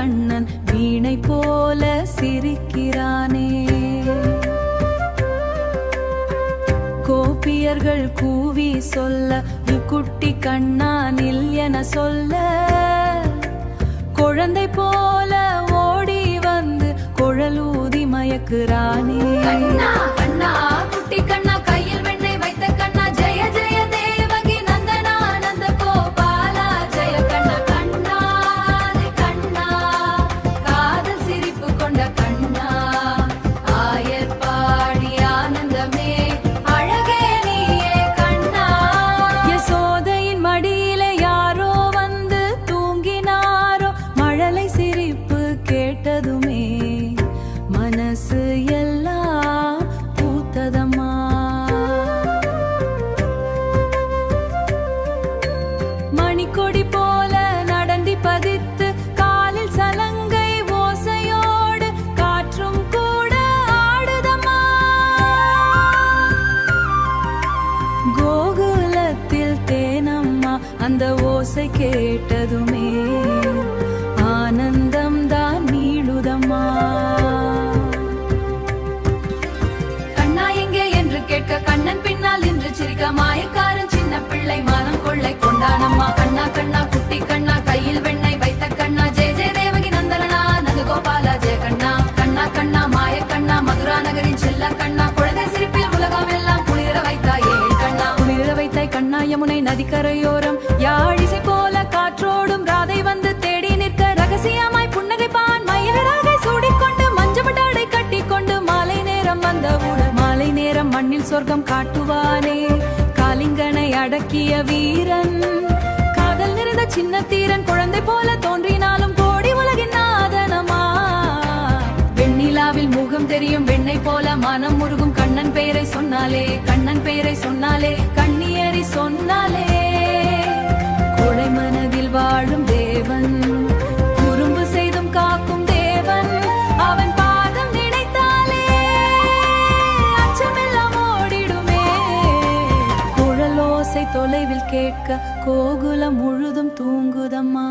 கண்ணன் வீணை போல சிரிக்கிறானே. கோபியர்கள் கூவி சொல்ல குட்டி கண்ணானில் என சொல்ல குழந்தை போல ஓடி வந்து குழலூதி மயக்குறானே. கண்ணா கண்ணா குட்டி கண்ணா கையில் வெண்ணெய் வைத்த கண்ணா ஜெய ஜெய தேவகி நந்தனா நந்த கோபாலா ஜெய கண்ணா கண்ணா கண்ணா காதல் சிரிப்பு கொண்ட கண்ணா ஆயர் பாடி ஆனந்தமே அழகே நீயே கண்ணா. யசோதையின் மடியிலே யாரோ வந்து தூங்கினாரோ மழலை சிரிப்பு கேட்டதுமே மனசு எல்லாம் பூத்ததம்மா. மணிக்கொடி போல நடந்தி பதித்து காலில் சலங்கை ஓசையோடு காற்றும் கூட ஆடுதம்மா. கோகுலத்தில் தேனம்மா அந்த ஓசை கேட்டதுமே ஆனந்தம் தான் மீளுதம்மா. கேட்க கண்ணன் பின்னால் நின்று சிரிக்க மாயக்காரன் சின்ன பிள்ளை மனம் கொள்ளை கொண்டானம்மா. கண்ணா கண்ணா குட்டி கண்ணா கையில் வெண்ணெய் வைத்த கண்ணா ஜெய ஜெய தேவகி நந்தனா நந்து கோபாலா ஜெய கண்ணா. கண்ணா கண்ணா மாய கண்ணா மதுரா நகரின் செல்ல கண்ணா குழந்தை சிரிப்பில் உலகம் எல்லாம் குளிர வைத்தாயே கண்ணா. குளிர வைத்தாய் கண்ணா யமுனை நதிக்கரையோரம் யாழிசை போல காற்றோடும் ராதை வந்து தேடி நிற்க ரகசியமாய் புன்னகைப்பான் மயிலராகை சூடிக்கொண்டு மஞ்சப்பட்டாடை கட்டிக்கொண்டு மாலை நேரம் வந்தவுடன் மாலை நேரம் மண்ணில் சொர்க்கம் காட்டுவானே. காலிங்கனை அடக்கிய வீரன் காதல் நிறைந்த சின்ன தீரன் குழந்தை போல தோன்றினாலும் கோடி உலகின் நாதனமா. வெண்ணிலாவில் முகம் தெரியும் வெண்ணெய் போல மனம் முருகும் கண்ணன் பெயரை சொன்னாலே கண்ணன் பெயரை சொன்னாலே கண்ணியரி சொன்னாலே. கொடை மனதில் வாழும் தேவன் குறும்பு செய்தும் காக்கும் தேவன் அவன் பாதம் நினைத்தாலே அச்சமெல்லாம் ஓடிடுமே. குழலோசை தொலைவில் கேட்க கோகுலம் முழுதும் தூங்குதம்மா.